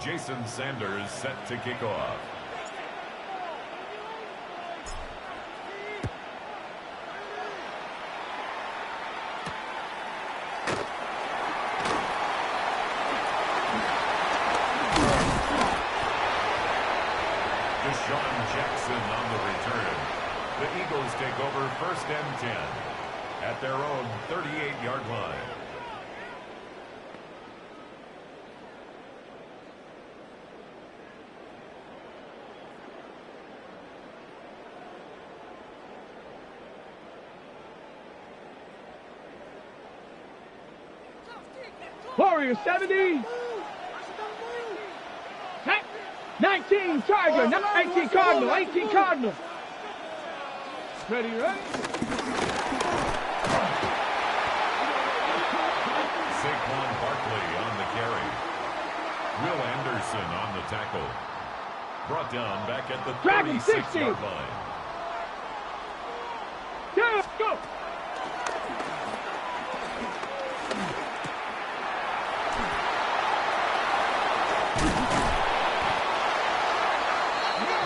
Jason Sanders set to kick off. Deshaun Jackson on the return. The Eagles take over 1st and 10 at their own 38-yard line. Warriors 70. 19 Tiger, 18 Cardinal, 18 Cardinal. Ready, ready. Saquon Barkley on the carry. Will Anderson on the tackle. Brought down back at the 36-yard line. Yeah, go.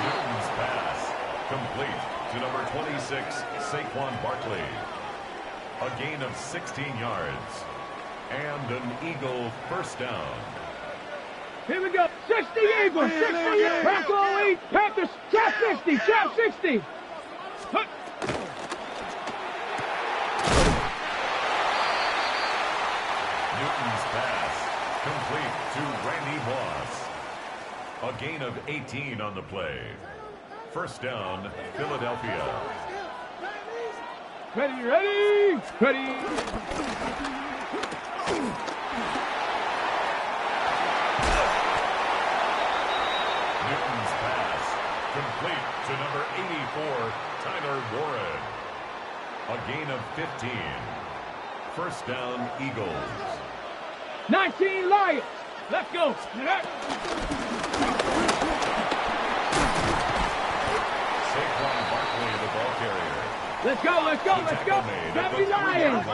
Newton's pass complete to number 26, Saquon Barkley. A gain of 16 yards. And an Eagle first down. Here we go. 60 Eagles. 60 Eagles. Pack all 8. Panthers. Trap 60. Trap 60. Huh. Newton's pass complete to Randy Moss. A gain of 18 on the play. First down, Philadelphia. Ready, ready. Ready. Newton's pass complete to number 84, Tyler Warren. A gain of 15. First down, Eagles. 19 Lions. Let's go. Saquon Barkley, the ball carrier. Let's go, let's go, let's go. 70 Lions.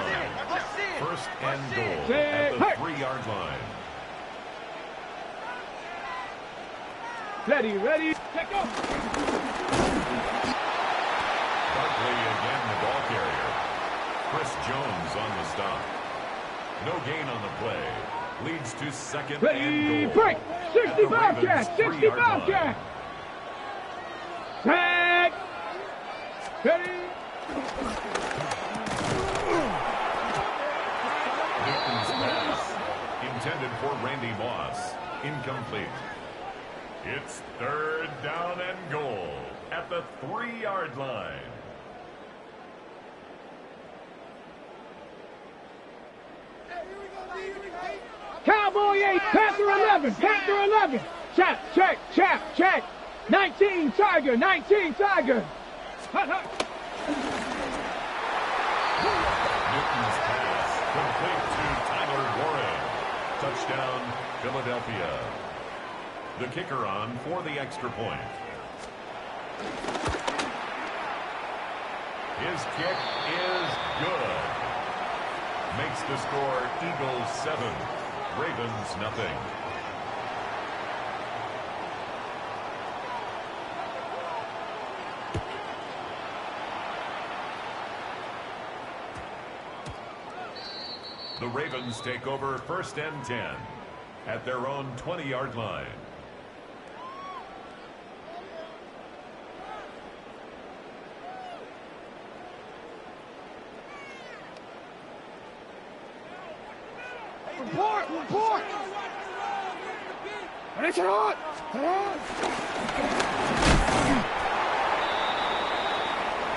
First and goal at the 3-yard line. Ready, ready. Let's go. Barkley again the ball carrier. Chris Jones on the stop. No gain on the play. Leads to second Ready, and goal. break. 65 jack, 65 jack. Sack. Ready. Newton's pass intended for Randy Moss. Incomplete. It's third down and goal at the 3-yard line. Cowboy 8, Panther 11, Panther 11. Chap, check, chap, check. 19 Tiger, 19 Tiger. Hut, hut. Newton's pass complete to Tyler Warren. Touchdown, Philadelphia. The kicker on for the extra point. His kick is good. Makes the score Eagles 7, Ravens nothing. The Ravens take over first and 10 at their own 20-yard line. Report, report. It's hot.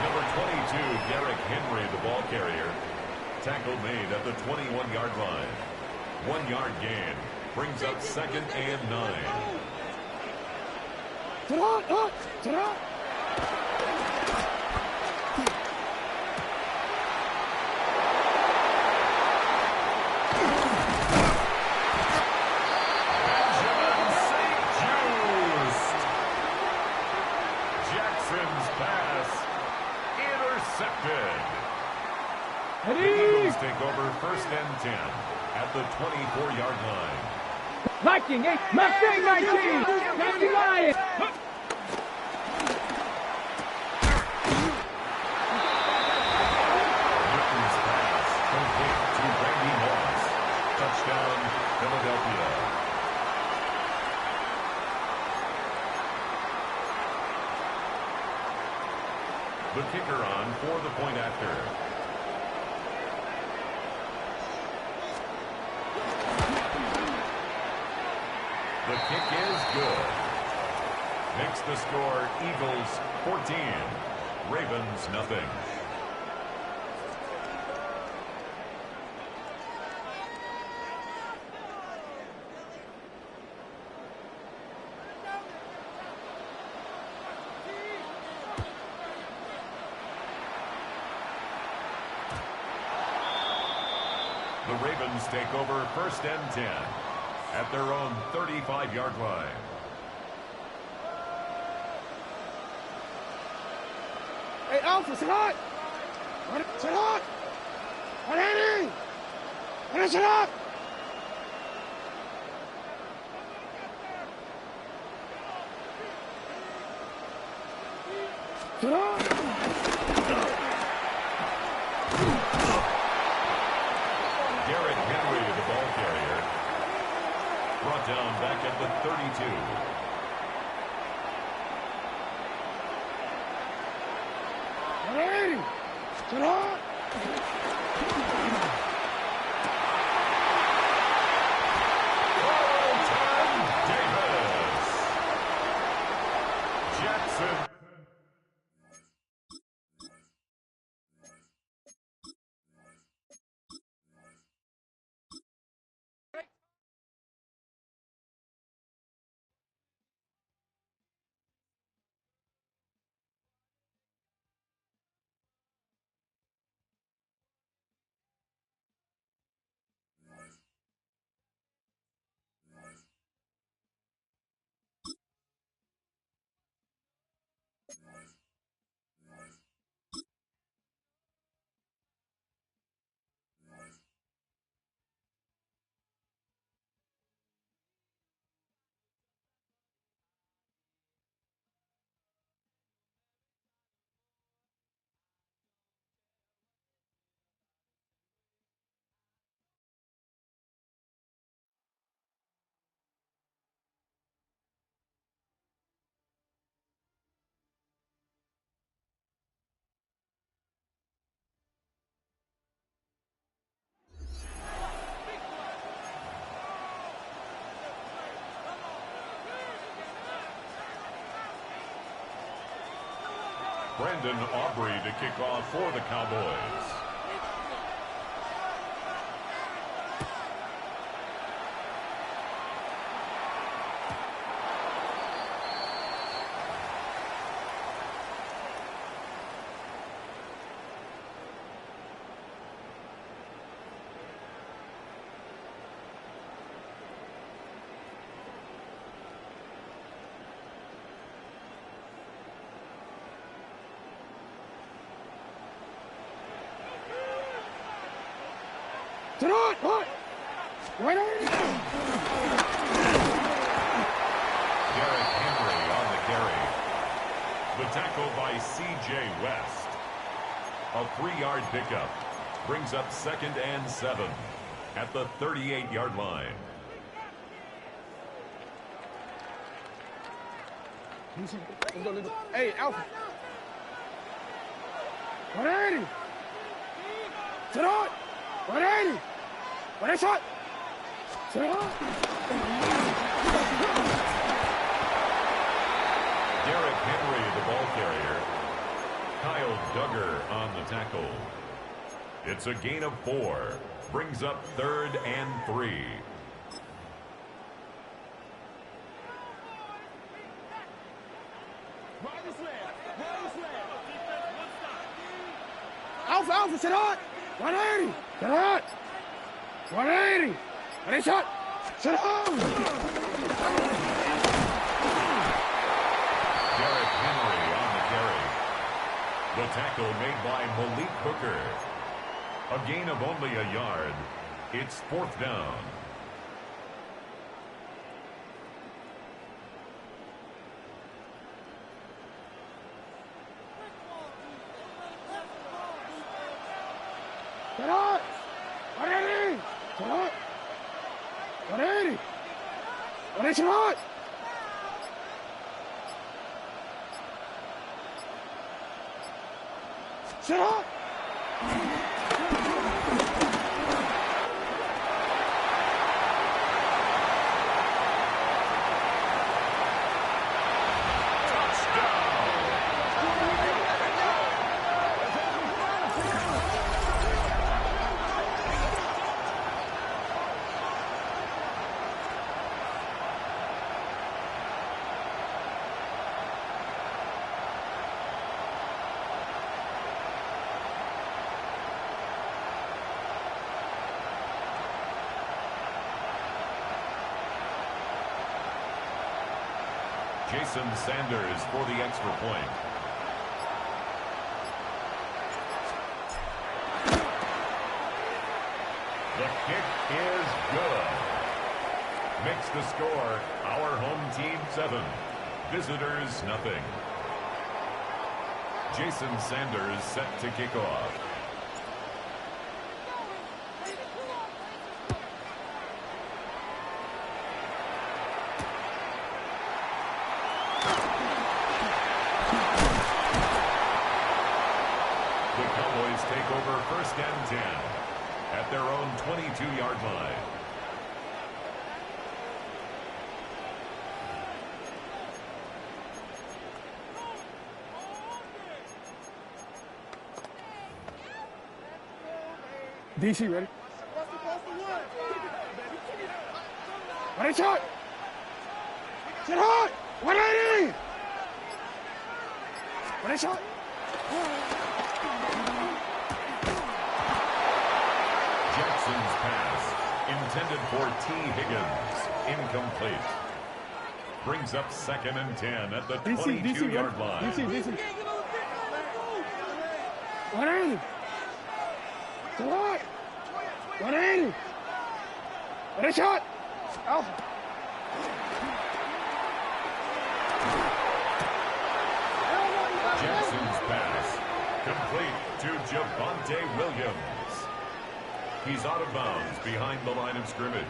Number 22, Derrick Henry, the ball carrier. Tackle made at the 21-yard line. 1-yard gain. Brings up second and 9. Benjamin St-Juste. Jackson's pass intercepted. The Eagles take over first and 10 at the 24-yard line. Viking 8, Mustang 19, 90 Lions. Newton's pass complete to Randy Moss. Touchdown, Philadelphia. The kicker on for the point after. The kick is good. Makes the score Eagles 14, Ravens nothing. The Ravens take over 1st and 10 at their own 35-yard line. Hey, Alpha, sit hot! Sit hot! 180! Finish it up! Sit hot! Derrick Henry, the ball carrier, brought down back at the 32. Sit hot! Davis. Jackson. Brandon Aubrey to kick off for the Cowboys. Sit hot! Hot! Right on! Derrick Henry on the carry. The tackle by C.J. West. A 3-yard pickup brings up 2nd and 7 at the 38-yard line. Let's go. Hey, Alpha. 180! Sit hot! 180! 180 shot! Sit hot! Derrick Henry, the ball carrier. Kyle Duggar on the tackle. It's a gain of 4. Brings up 3rd and 3. Alpha, sit hot! 180! Sit hot! 180! 180 shot! Sit hot! Derrick Henry on the carry. The tackle made by Malik Hooker. A gain of only a yard. It's 4th down. Sit hot! 180! Sit hot! 180! 180 sit hot! Sit hot! Jason Sanders for the extra point. The kick is good. Makes the score our home team 7, visitors nothing. Jason Sanders set to kick off. The Cowboys take over 1st and 10 at their own 22-yard line. DC ready? Ready, shot! Sit hard! 180! Ready, shot! Jackson's pass, intended for T. Higgins, incomplete. Brings up 2nd and 10 at the 22-yard line. DC. 180! Sit hard! 180! Ready, shot! Alpha! Jackson's pass, complete to Javonte Williams. He's out of bounds behind the line of scrimmage.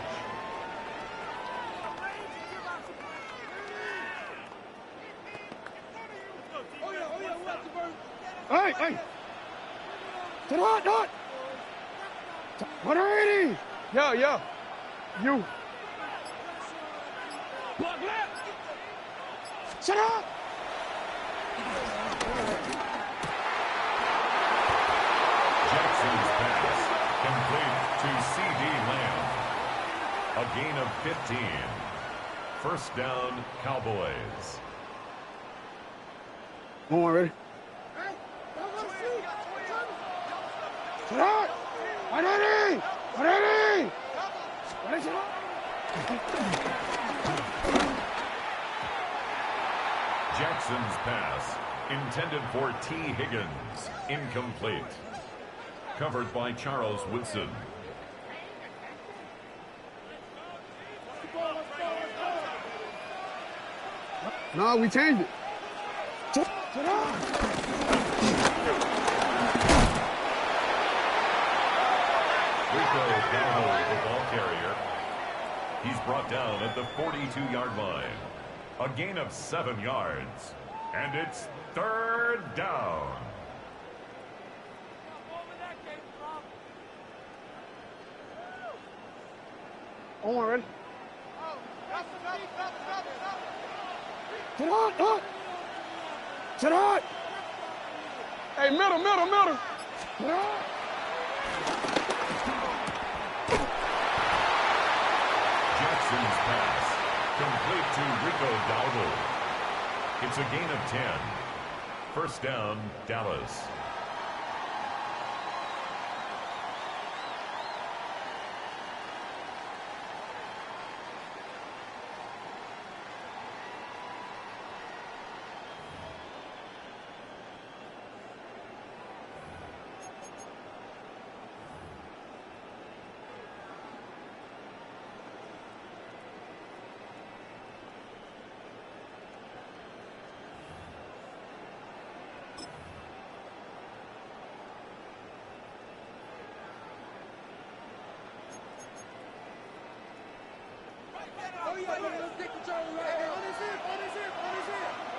Hey! Sit hard, not! 180! Yo! You! Block left! Shut up! Jackson's pass, complete to C.D. Lamb. A gain of 15. 1st down, Cowboys. One more, ready? Sit up! 180! 180! Ready, sit up! Jackson's pass, intended for T. Higgins, incomplete. Covered by Charles Woodson. No, we changed it. Sit up! Rico Dowdle, the ball carrier. He's brought down at the 42-yard line. A gain of 7 yards. And it's 3rd down. One more, ready? Sit hard, not! Sit hard! Hey, middle! Sit hard! Jackson's pass, complete to Rico Dowdle. It's a gain of 10. 1st down, Dallas.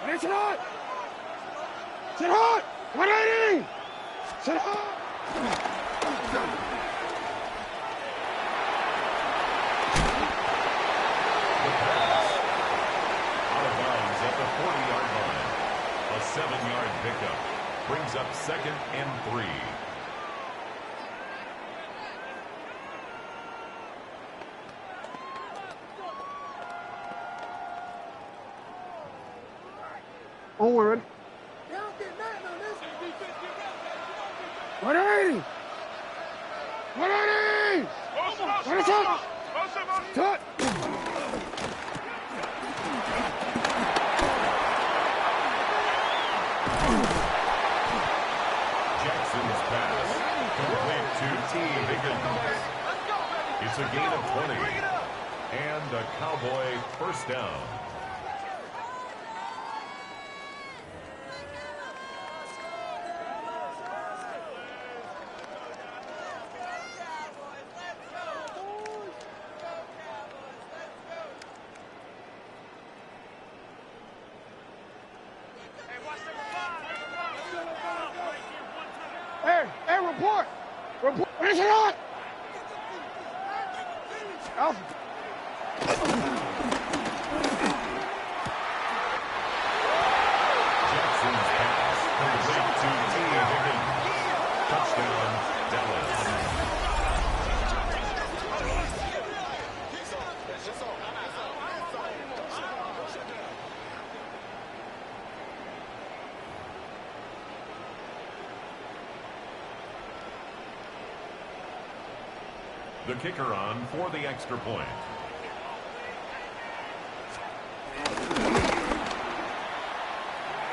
Ready, sit hard! Sit hard! 180! Sit hard! Out of bounds at the 40-yard line. A 7-yard pickup brings up 2nd and 3. Onward. 180! 180! What is that? Cut! Jackson's pass complete to T. Higgins. It's a gain of 20 and a Cowboy first down. Hey, report! Report! Finish it on! Alpha. Jackson's pass complete to T. Higgins. Touchdown, Dallas. The kicker on for the extra point.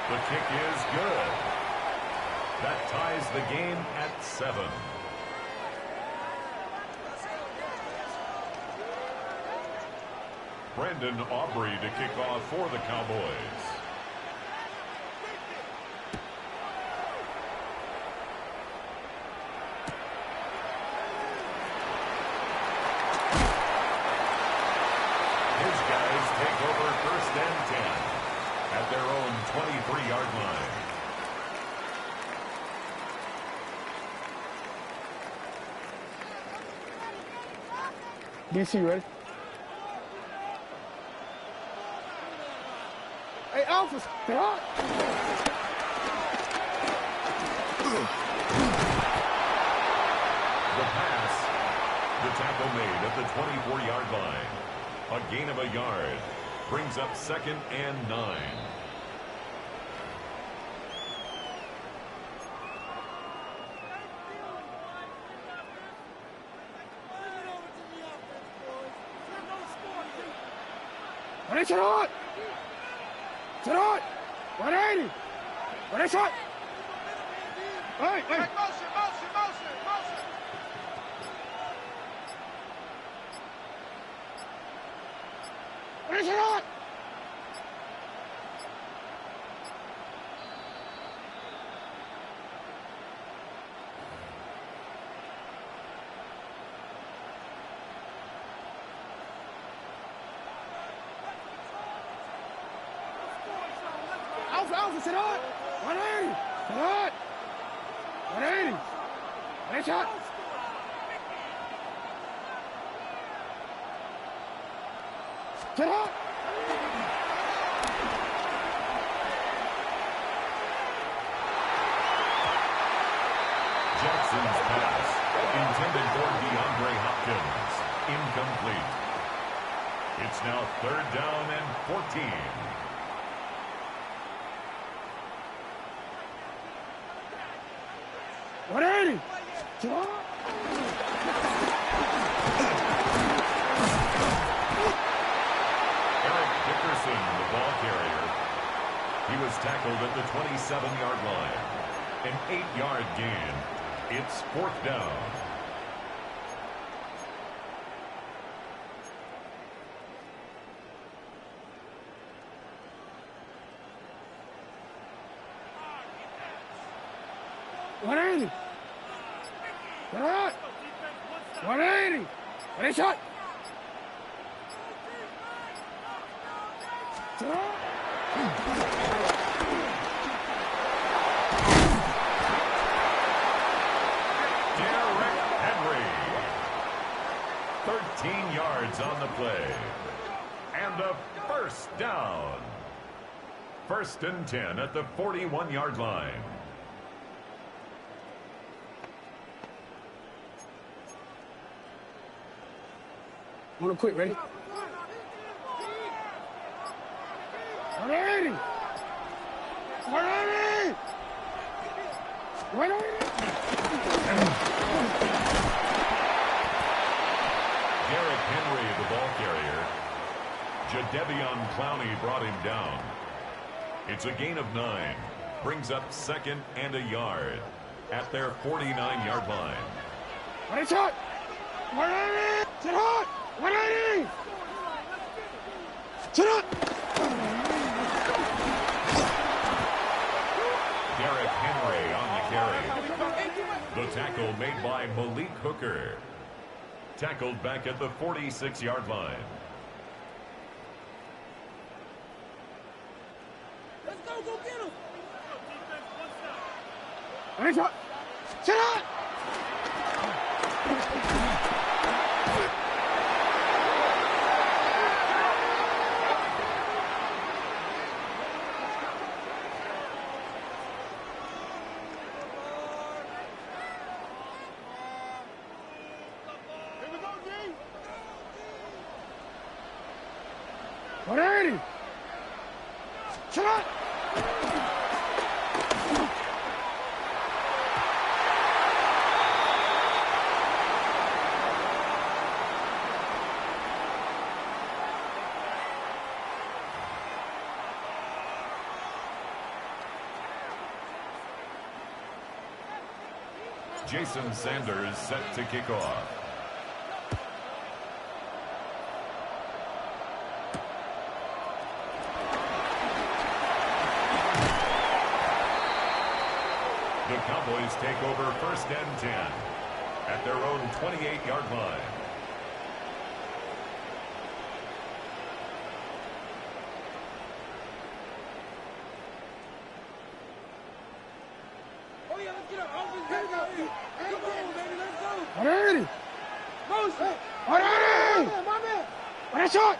The kick is good. That ties the game at 7. Brendan Aubrey to kick off for the Cowboys. His guys take over 1st and 10 at their own 23-yard line. DC, ready? Hey, Alpha, stop! The pass, the tackle made at the 24-yard line. A gain of a yard brings up 2nd and 9. Finish it on! Sit on! 180! Finish it! Hey, hey! Motion! Finish it on! Alpha, sit on! 180! Sit on! 180! Finish it! Sit on! Jackson's pass, intended for DeAndre Hopkins, incomplete. It's now 3rd down and 14. Eric Dickerson, the ball carrier. He was tackled at the 27-yard line. An 8-yard gain. It's 4th down. $180. 180. Ready, shot. Derrick Henry. 13 yards on the play. And a first down. 1st and 10 at the 41-yard line. Want to quit, ready? 180! 180! 180! Derrick Henry, the ball carrier. Jadeveon Clowney brought him down. It's a gain of 9. Brings up 2nd and a yard. at their 49-yard line. Ready, shot! 180! Sit hot! 180! Sit up! Derrick Henry on the carry. The tackle made by Malik Hooker. Tackled back at the 46-yard line. Let's go get him! Ready, shot! Sit hot! Here we go, D! 180! Sit hot! Jason Sanders set to kick off. The Cowboys take over first and 10 at their own 28-yard line. Oh yeah, let's get up. Here we go. Come on, baby, let's go. 180. Motion. 180. My man. Ready, shot.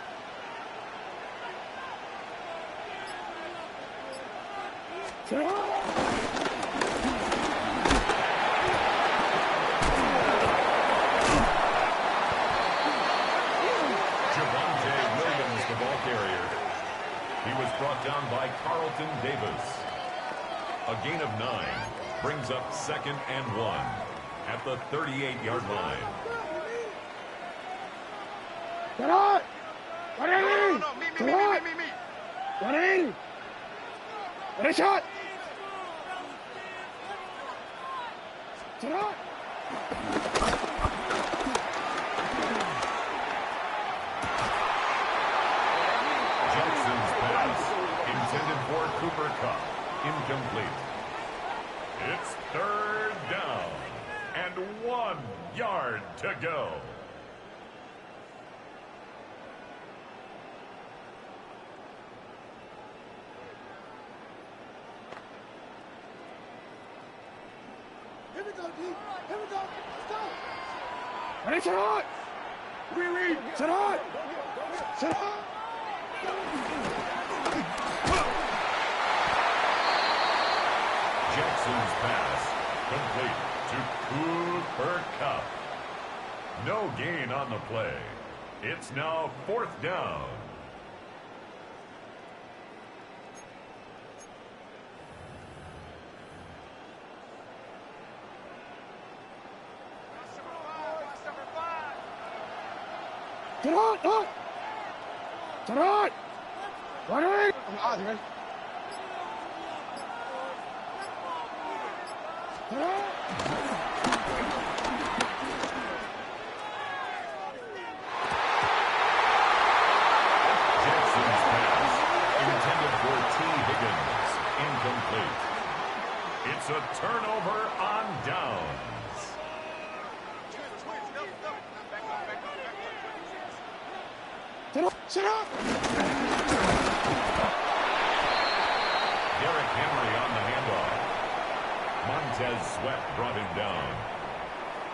Javonte Williams, the ball carrier. He was brought down by Carlton Davis. A gain of 9 brings up second and 1 at the 38-yard line. Get out! 180! Get out! 180! Ready, shot! Get out! Jackson's pass intended for Cooper Kupp. Incomplete. It's third down and 1 yard to go. Here we go, D. Here we go. Let's go. Ready, sit hot. Read. Sit hot. Sit hot. Jackson's pass complete to Cooper Kupp. No gain on the play. It's now fourth down. Get out. Out. Sit hot. 180. I'm out here. Get out. Jackson's pass intended for T. Higgins. Incomplete. It's a turnover on downs. Sit up! Derrick Henry on the handoff. Montez Sweat brought him down.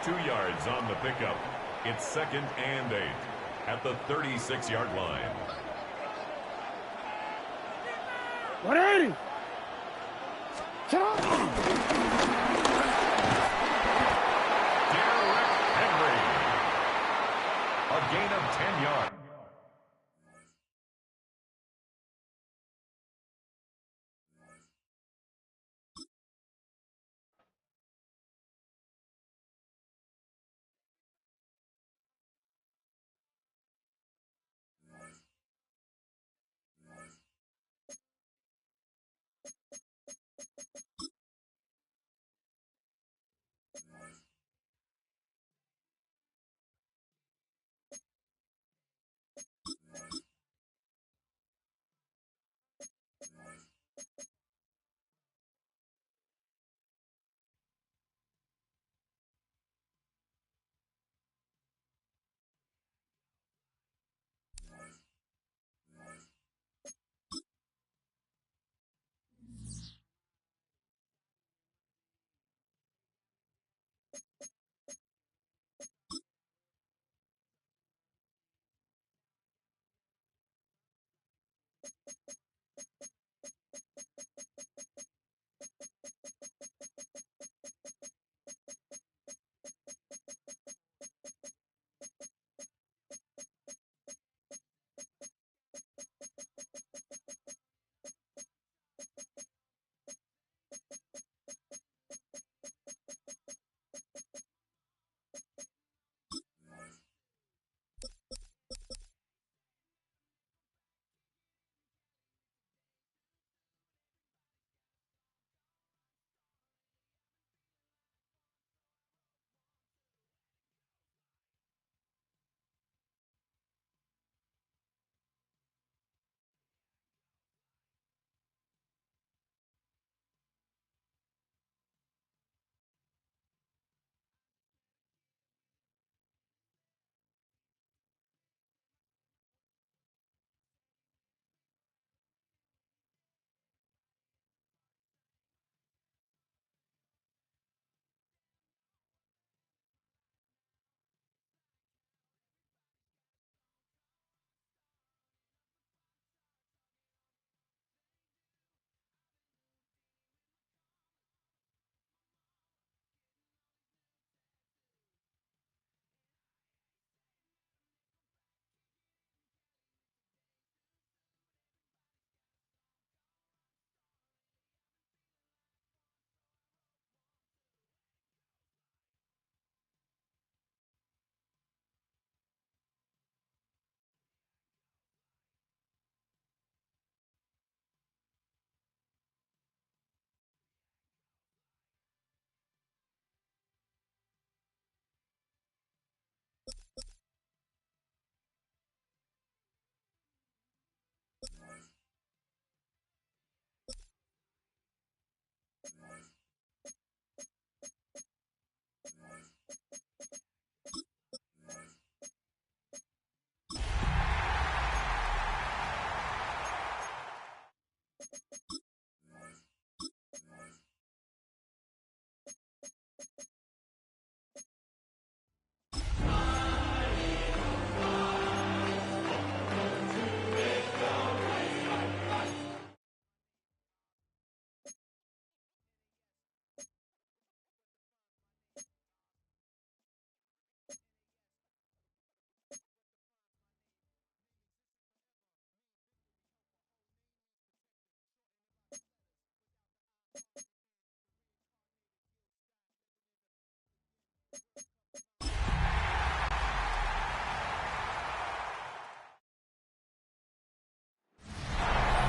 2 yards on the pickup. It's second and 8 at the 36-yard line. 180! Sit up! Derrick Henry. A gain of 10 yards.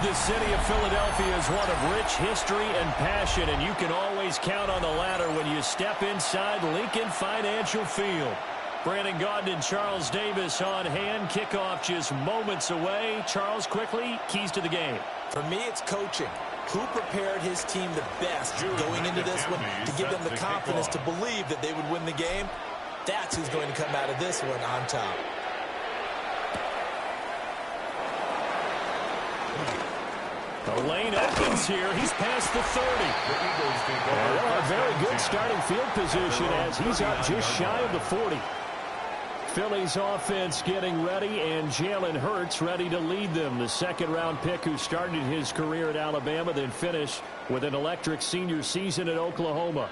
The city of Philadelphia is one of rich history and passion, and you can always count on the latter when you step inside Lincoln Financial Field. Brandon Gaudin and Charles Davis on hand. Kickoff just moments away. Charles, quickly, keys to the game. For me, it's coaching. Who prepared his team the best going into this one to give them the confidence to believe that they would win the game? That's who's going to come out of this one on top. The lane opens here. He's past the 30. They'll have very good starting field position as he's up just shy of the 40. Phillies offense getting ready, and Jalen Hurts ready to lead them. The second-round pick who started his career at Alabama, then finished with an electric senior season at Oklahoma.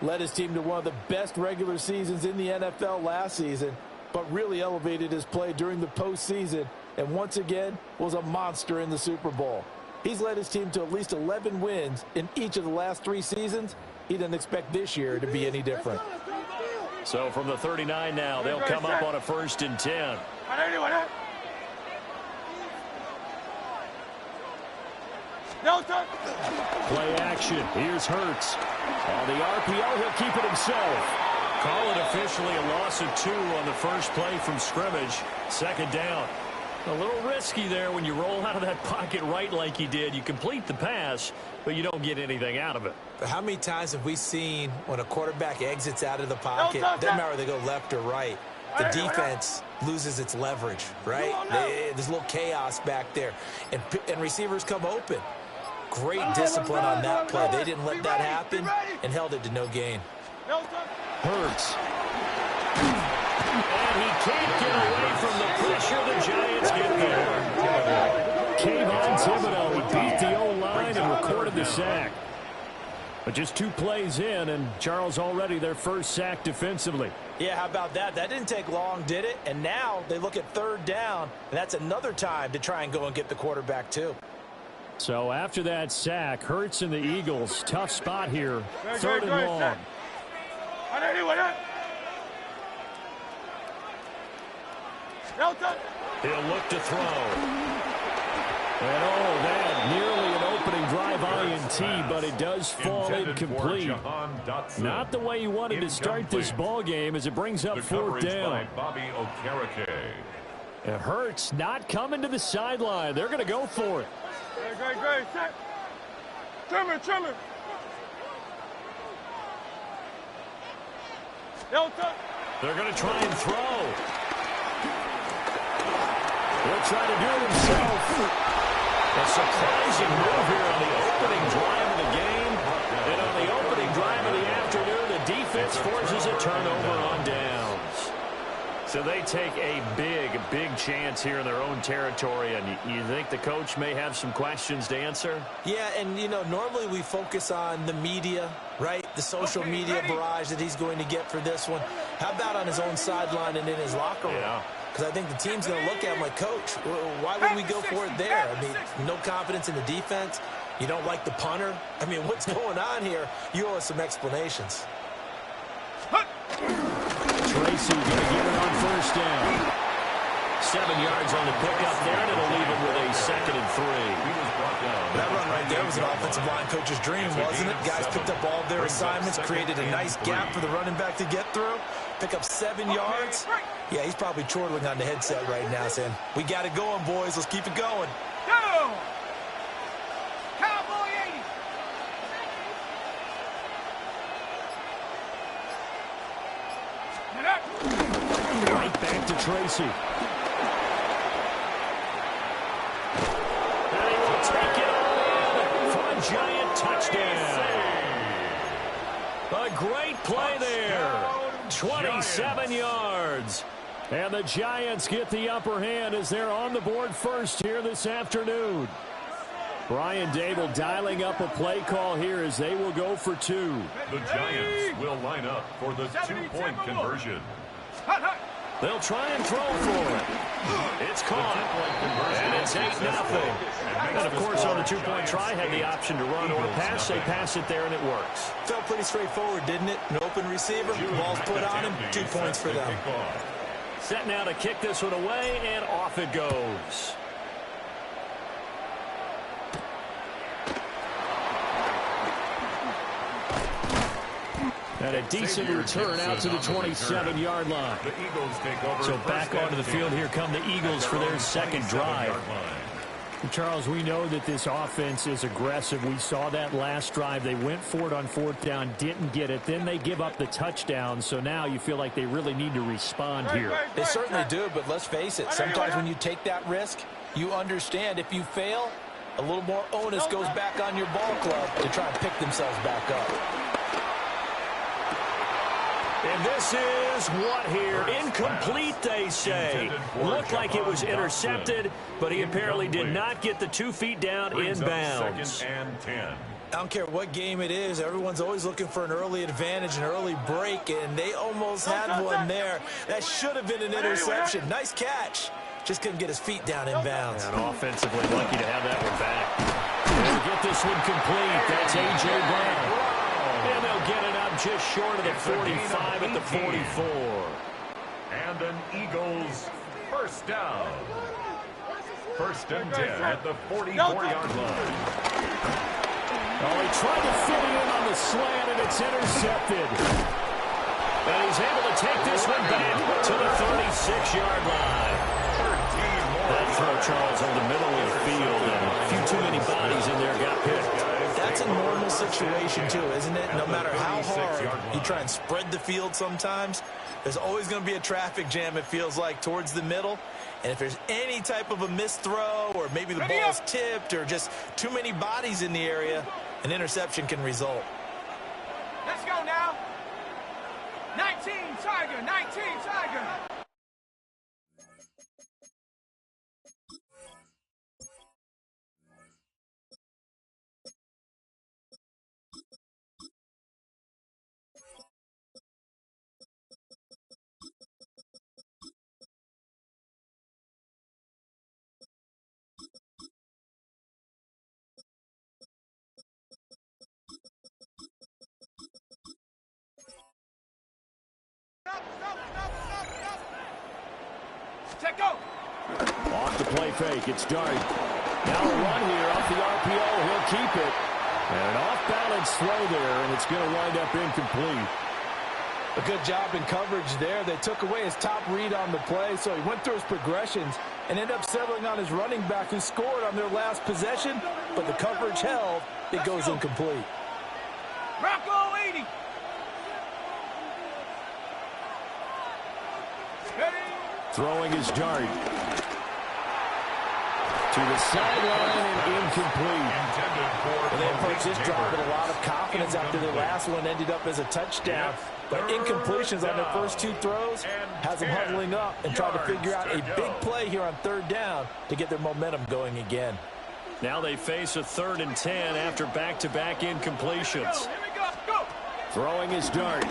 Led his team to one of the best regular seasons in the NFL last season, but really elevated his play during the postseason, and once again was a monster in the Super Bowl. He's led his team to at least 11 wins in each of the last 3 seasons. He didn't expect this year to be any different. So from the 39 now, they'll come up on a 1st and 10. Play action. Here's Hurts. On the RPO, he'll keep it himself. Call it officially a loss of 2 on the first play from scrimmage. Second down. A little risky there when you roll out of that pocket right like he did. You complete the pass, but you don't get anything out of it. But how many times have we seen when a quarterback exits out of the pocket, doesn't matter whether they go left or right, the defense loses its leverage, right? There's a little chaos back there, and receivers come open. Great discipline on that play. They didn't let that happen and held it to no gain. Hurts. And he can't get away from the pressure. The Giants get there. Kayvon Thibodeaux beat the O-line and recorded the sack. But just 2 plays in, and Charles already their first sack defensively. Yeah, how about that? That didn't take long, did it? And now they look at 3rd down, and that's another time to try and go and get the quarterback too. So after that sack, Hurts and the Eagles, tough spot here. 3rd and long. He'll look to throw. And that nearly an opening drive INT, but it does fall incomplete. Not the way you wanted to start this ball game as it brings up 4th down. And Hurts not coming to the sideline. They're going to go for it. Great. Trimmer. They're going to try and throw. He'll try to do it himself. A surprising move here on the opening drive of the game. And on the opening drive of the afternoon, the defense forces a turnover on downs. So they take a big chance here in their own territory. And you think the coach may have some questions to answer? Yeah, and, normally we focus on the media, right? The social media barrage that he's going to get for this one. How about on his own sideline and in his locker room? Yeah. Because I think the team's going to look at him like, Coach, why would we go for it there? I mean, no confidence in the defense. You don't like the punter. I mean, what's going on here? You owe us some explanations. Tracy going to get it on 1st down. 7 yards on the pickup there, and it'll leave him with a 2nd and 3. That run right there was an offensive line coach's dream, wasn't it? Guys picked up all of their assignments, created a nice gap for the running back to get through. Pick up 7 yards. Yeah, he's probably chortling on the headset right now saying, we got it going, boys. Let's keep it going. Go! Cowboy 80. Right back to Tracy. And he will take it on for a Giant touchdown. A great play there. 27 yards. And the Giants get the upper hand as they're on the board first here this afternoon. Brian Dable dialing up a play call here as they will go for 2. The Giants will line up for the 2-point conversion. They'll try and throw for it. It's caught, and it's 8-0. And, of course, on the two-point try, had the option to run or pass. They pass it there, and it works. Felt pretty straightforward, didn't it? An open receiver, ball's put on him, 2 points for them. Set now to kick this one away, and off it goes. And a decent return out to the 27-yard line. So back onto the field, here come the Eagles for their second drive. Charles, we know that this offense is aggressive. We saw that last drive. They went for it on 4th down, didn't get it. Then they give up the touchdown. So now you feel like they really need to respond here. They certainly do, but let's face it. Sometimes when you take that risk, you understand if you fail, a little more onus goes back on your ball club to try and pick themselves back up. And this is what here? Incomplete, they say. Looked like it was intercepted, but he apparently did not get the 2 feet down inbounds. I don't care what game it is. Everyone's always looking for an early advantage, an early break, and they almost had one there. That should have been an interception. Nice catch. Just couldn't get his feet down inbounds. And offensively, lucky to have that one back. And get this one complete. That's A.J. Brown. And they'll get it up just short of the 45 at the 44. And an Eagles first down. 1st and 10 at the 44-yard line. Oh, he tried to fit it in on the slant, and it's intercepted. And he's able to take this one back to the 36-yard line. That throw, Charles, on the middle of the field, and a few too many bodies in there got picked. That's a normal situation, too, isn't it? No matter how hard you try and spread the field sometimes, there's always going to be a traffic jam, it feels like, towards the middle. And if there's any type of a missed throw or maybe the ball's tipped or just too many bodies in the area, an interception can result. Let's go now. 19 Tiger, 19 Tiger. Check go. Off the play fake, it's Dart. Now a run here off the RPO, he'll keep it. And an off-balance throw there, and it's going to wind up incomplete. A good job in coverage there. They took away his top read on the play, so he went through his progressions and ended up settling on his running back who scored on their last possession, but the coverage held. It goes incomplete. Rocco 80. Throwing his Dart. To the sideline and incomplete. Well, they approached this drive with a lot of confidence after their last one ended up as a touchdown. But incompletions on their first 2 throws has them huddling up and trying to figure out a big play here on 3rd down to get their momentum going again. Now they face a 3rd and 10 after back-to-back incompletions. Throwing his Dart.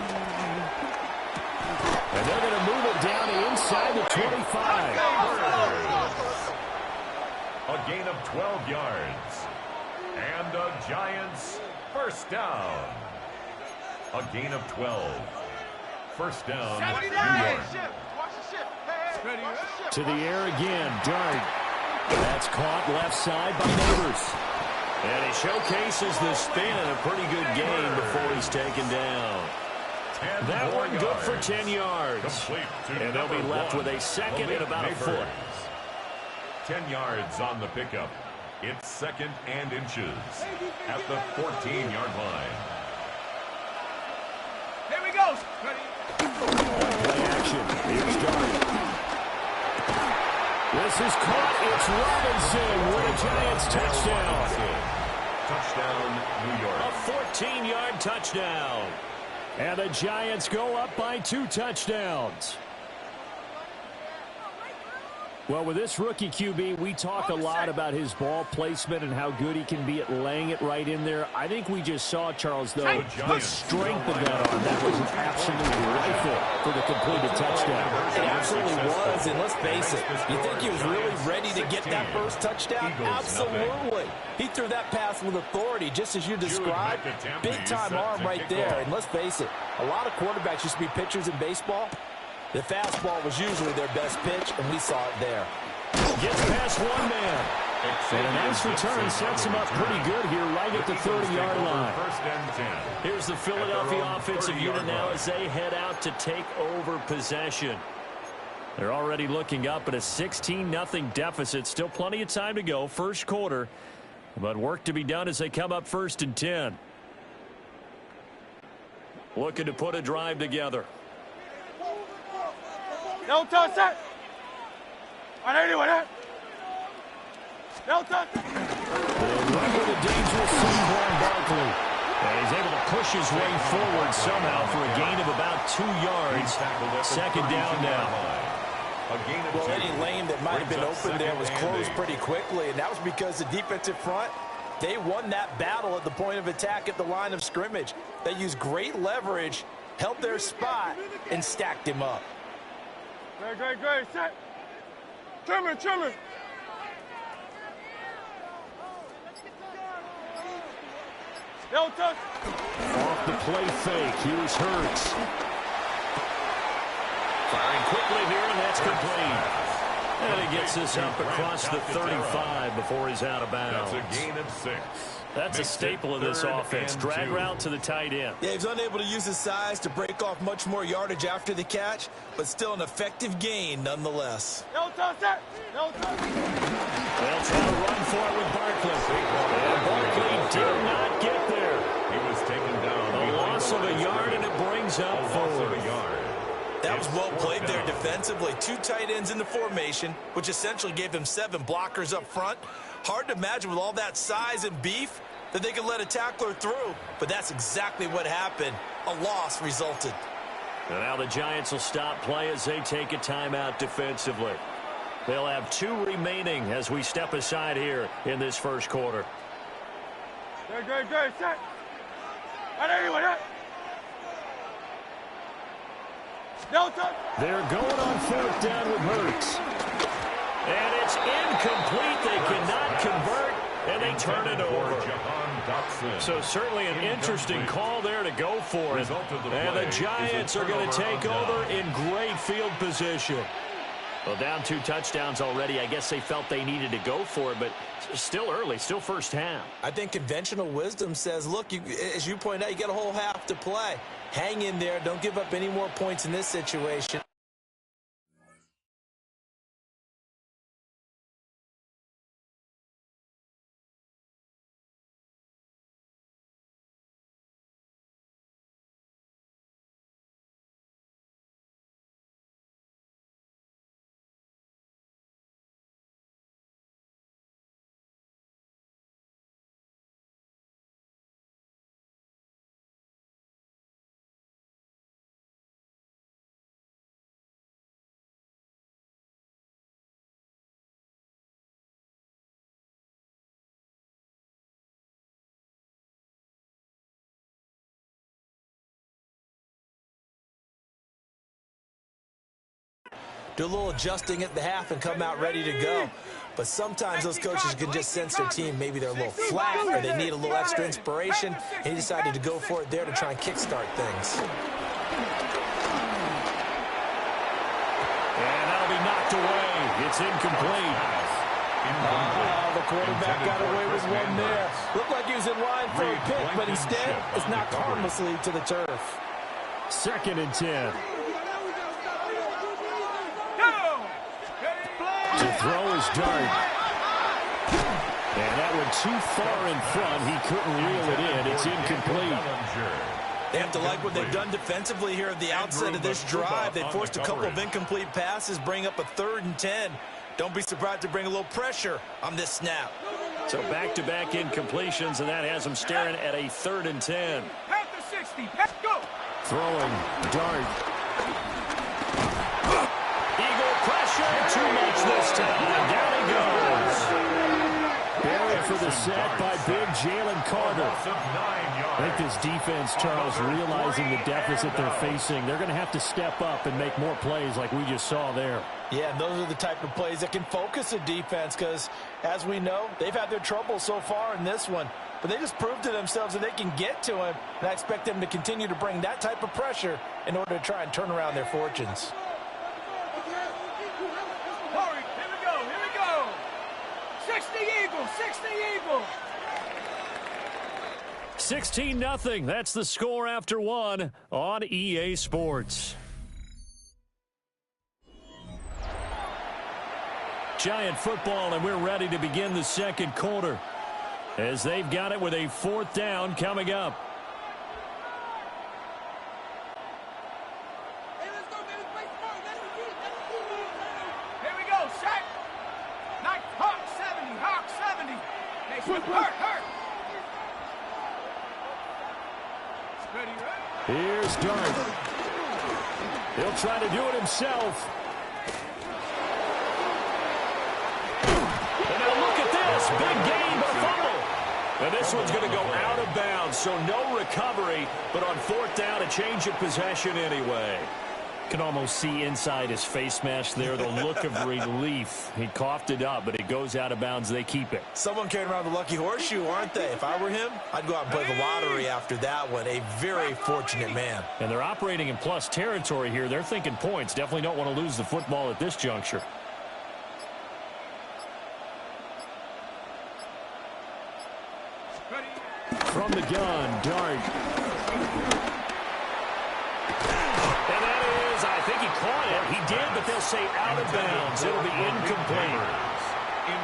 And they're going to move it down to inside the 25. A gain of 12 yards. And a Giants first down. A gain of 12. First down, New York. To the air again, Dart. That's caught left side by Neighbors. And he showcases the spin and a pretty good gain before he's taken down. That one good for 10 yards. And they'll be left with a second and about a foot. 10 yards on the pickup. It's 2nd and inches at the 14-yard line. Here we go. Play action. Here's Dart. This is caught. It's Robinson with a Giants touchdown. Touchdown, New York. A 14-yard touchdown. And the Giants go up by 2 touchdowns. Well, with this rookie QB, we talk a lot about his ball placement and how good he can be at laying it right in there. I think we just saw, Charles, though, the strength of that arm. That was an absolute rifle. for the completed touchdown. It absolutely was, and let's face it, you think he was really ready to get that first touchdown? Absolutely. He threw that pass with authority, just as you described. Big-time arm right there, and let's face it, a lot of quarterbacks used to be pitchers in baseball. The fastball was usually their best pitch, and we saw it there. Gets past one man. And a nice return sets him up pretty good here right at the 30-yard line. Here's the Philadelphia offensive unit now as they head out to take over possession. They're already looking up at a 16-0 deficit. Still plenty of time to go, first quarter. But work to be done as they come up 1st and 10. Looking to put a drive together. No touch that. No touch. Right with a dangerous Saquon Barkley. And he's able to push his way forward somehow for a gain of about 2 yards. Second down now. Well, any lane that might have been open there was closed pretty quickly, and that was because the defensive front, they won that battle at the point of attack at the line of scrimmage. They used great leverage, held their spot, and stacked him up. Great. Set. Chillin'. No touch. Off the play fake. Here's Hurts. Firing quickly here, and that's complete. And he gets this up across the 35 before he's out of bounds. That's a gain of 6. That's a staple of this offense. Drag route to the tight end. Yeah, he's unable to use his size to break off much more yardage after the catch, but still an effective gain nonetheless. No touch that. No touch. They'll try to run for it with Barkley. And Barkley did not get there. He was taken down. A loss of a yard, and it brings up forward. That was well played there defensively. 2 tight ends in the formation, which essentially gave them 7 blockers up front. Hard to imagine with all that size and beef that they could let a tackler through, but that's exactly what happened. A loss resulted. And now the Giants will stop play as they take a timeout defensively. They'll have 2 remaining as we step aside here in this first quarter. Great. Set. No touch. They're going on 4th down with Hurts. And it's incomplete. They cannot convert, and they turn it over. So certainly an interesting call there to go for it. And the Giants are going to take over in great field position. Well, down 2 touchdowns already. I guess they felt they needed to go for it, but still early, still first half. I think conventional wisdom says, look, as you point out, you got a whole half to play. Hang in there. Don't give up any more points in this situation. Do a little adjusting at the half and come out ready to go. But sometimes those coaches can just sense their team. Maybe they're a little flat or they need a little extra inspiration. And he decided to go for it there to try and kickstart things. And that'll be knocked away. It's incomplete. The quarterback got away with one there. Looked like he was in line for a pick, but instead it's knocked harmlessly to the turf. 2nd and 10. To throw his dart. And that went too far in front. He couldn't reel it in. It's incomplete. They have to like what they've done defensively here at the outset of this drive. They forced a couple of incomplete passes, bring up a 3rd and 10. Don't be surprised to bring a little pressure on this snap. So back-to-back incompletions, and that has them staring at a 3rd and 10. Panther 60. Go. Throwing dart. Eagle pressure. Too much this time. Down he goes. Buried for the sack by big Jalen Carter. I think this defense, Charles, realizing the deficit they're facing, they're going to have to step up and make more plays like we just saw there. Yeah, and those are the type of plays that can focus a defense because, as we know, they've had their trouble so far in this one. But they just proved to themselves that they can get to him, and I expect them to continue to bring that type of pressure in order to try and turn around their fortunes. Hurry, here we go. 60 Eagles, 60 Eagles. 16-0. That's the score after one on EA Sports. Giant football, and we're ready to begin the second quarter as they've got it with a 4th down coming up. Here we go, Shaq. Nice, Hawk 70. Hurt. Ready, right? Here's Dart. He'll try to do it himself. And now look at this. Big gain, but fumble. And this one's going to go out of bounds, so no recovery, but on 4th down, a change of possession anyway. Can almost see inside his face mask there, the look of relief. He coughed it up, but it goes out of bounds. They keep it. Someone carrying around the lucky horseshoe, aren't they? If I were him, I'd go out and play the lottery after that one. A very fortunate man. And they're operating in plus territory here. They're thinking points. Definitely don't want to lose the football at this juncture. From the gun, Dart. And that is, I think he caught it. He did, but they'll say out of bounds. It'll be incomplete.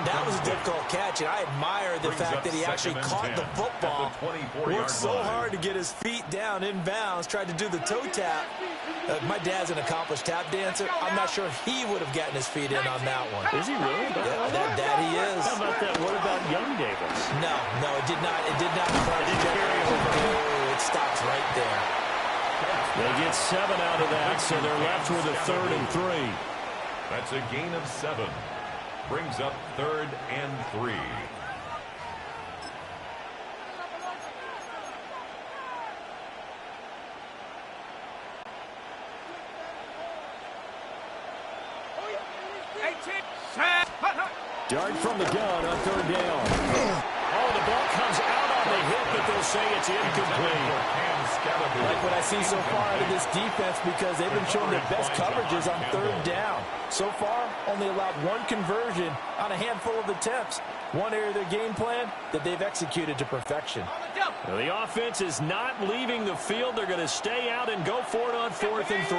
That was a difficult catch, and I admire the fact that he actually caught the football. Worked so hard to get his feet down in bounds, tried to do the toe tap. My dad's an accomplished tap dancer. I'm not sure he would have gotten his feet in on that one. Is he really? Yeah, that he is. How about that? What about Young Davis? No, it did not. It did not carry over. Oh, it stops right there. They get 7 out of that, so they're left with a 3rd and 3. That's a gain of 7. Brings up 3rd and 3. Dart from the gun on 3rd down. Oh, the ball comes out on the hip, but they'll say it's incomplete. Like what I see so far out of this defense because they've been showing their best coverages on 3rd down. So far, only allowed 1 conversion on a handful of attempts. One area of their game plan that they've executed to perfection. Well, the offense is not leaving the field. They're going to stay out and go for it on 4th and 3.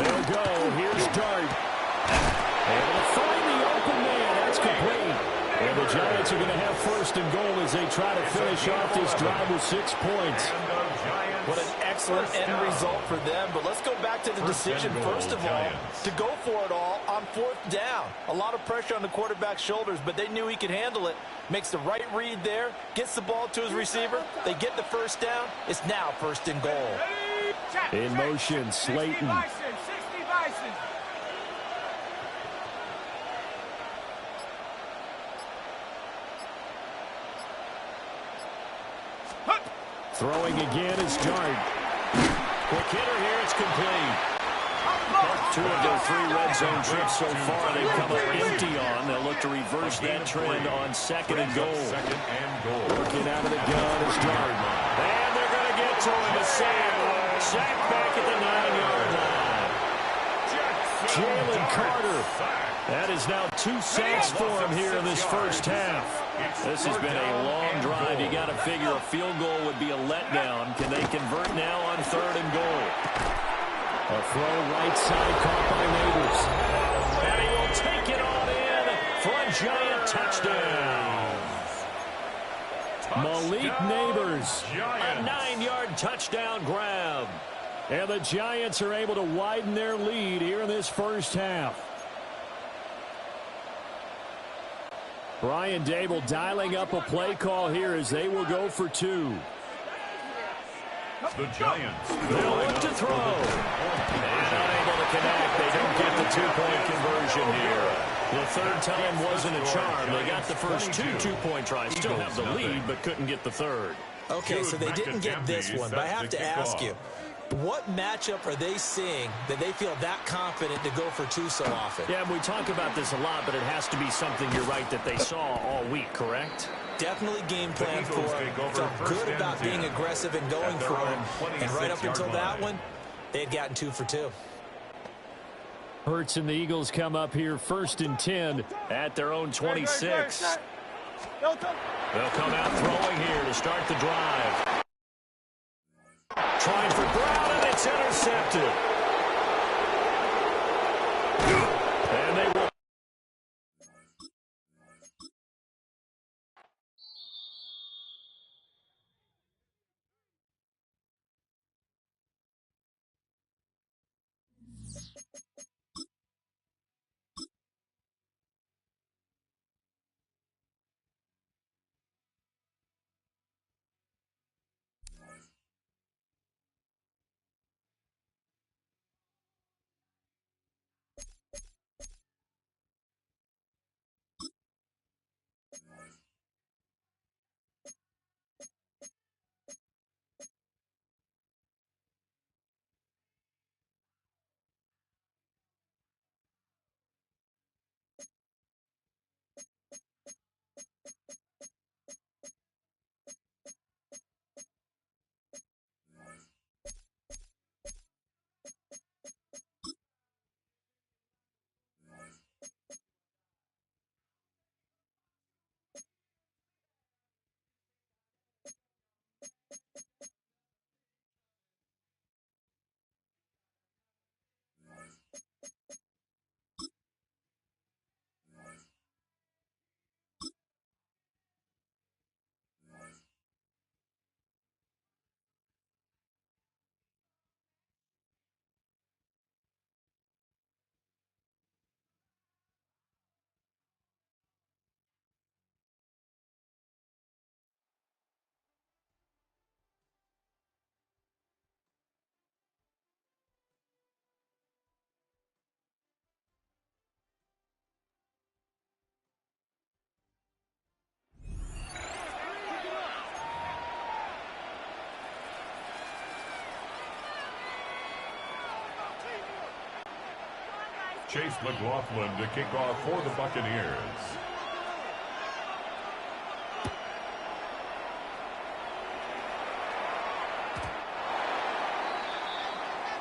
They'll go. Here's Dart. Able to find the open man. That's complete. And the Giants are going to have 1st and goal as they try to finish off this drive with 6 points. What an excellent end result for them. But let's go back to the decision, first of all, to go for it all on 4th down. A lot of pressure on the quarterback's shoulders, but they knew he could handle it. Makes the right read there, gets the ball to his receiver. They get the 1st down. It's now 1st and goal. In motion, Slayton. Throwing again is Dart. Quick hitter here, it's complete. 2 of their 3 red zone trips so far they've come up empty on. They'll look to reverse that trend on 2nd and goal. Working out of the gun is Dart. And they're going to get to him. A sack back at the 9-yard line. Jalen Carter. That is now 2 sacks for him here in this first half. This has been a long drive. You got to figure a field goal would be a letdown. Can they convert now on 3rd and goal? A throw right side caught by Neighbors. And he will take it on in for a Giant touchdown. Malik Neighbors, a 9-yard touchdown grab. And the Giants are able to widen their lead here in this first half. Brian Dable dialing up a play call here as they will go for 2. The Giants. They'll look to throw. And unable to connect. They don't get the 2-point conversion here. The third time wasn't a charm. They got the first two-point tries. Still have the lead, but couldn't get the third. Okay, so they didn't get this one, but I have to ask you, what matchup are they seeing that they feel that confident to go for two so often? Yeah, we talk about this a lot, but it has to be something, you're right, that they saw all week, correct? Definitely game plan for it. Felt good about being aggressive and going for it. And right up until that one, they had gotten 2 for 2. Hurts and the Eagles come up here 1st and 10 at their own 26. They'll come out throwing here to start the drive. Trying for Brown, and it's intercepted. And they will. Chase McLaughlin to kick off for the Buccaneers.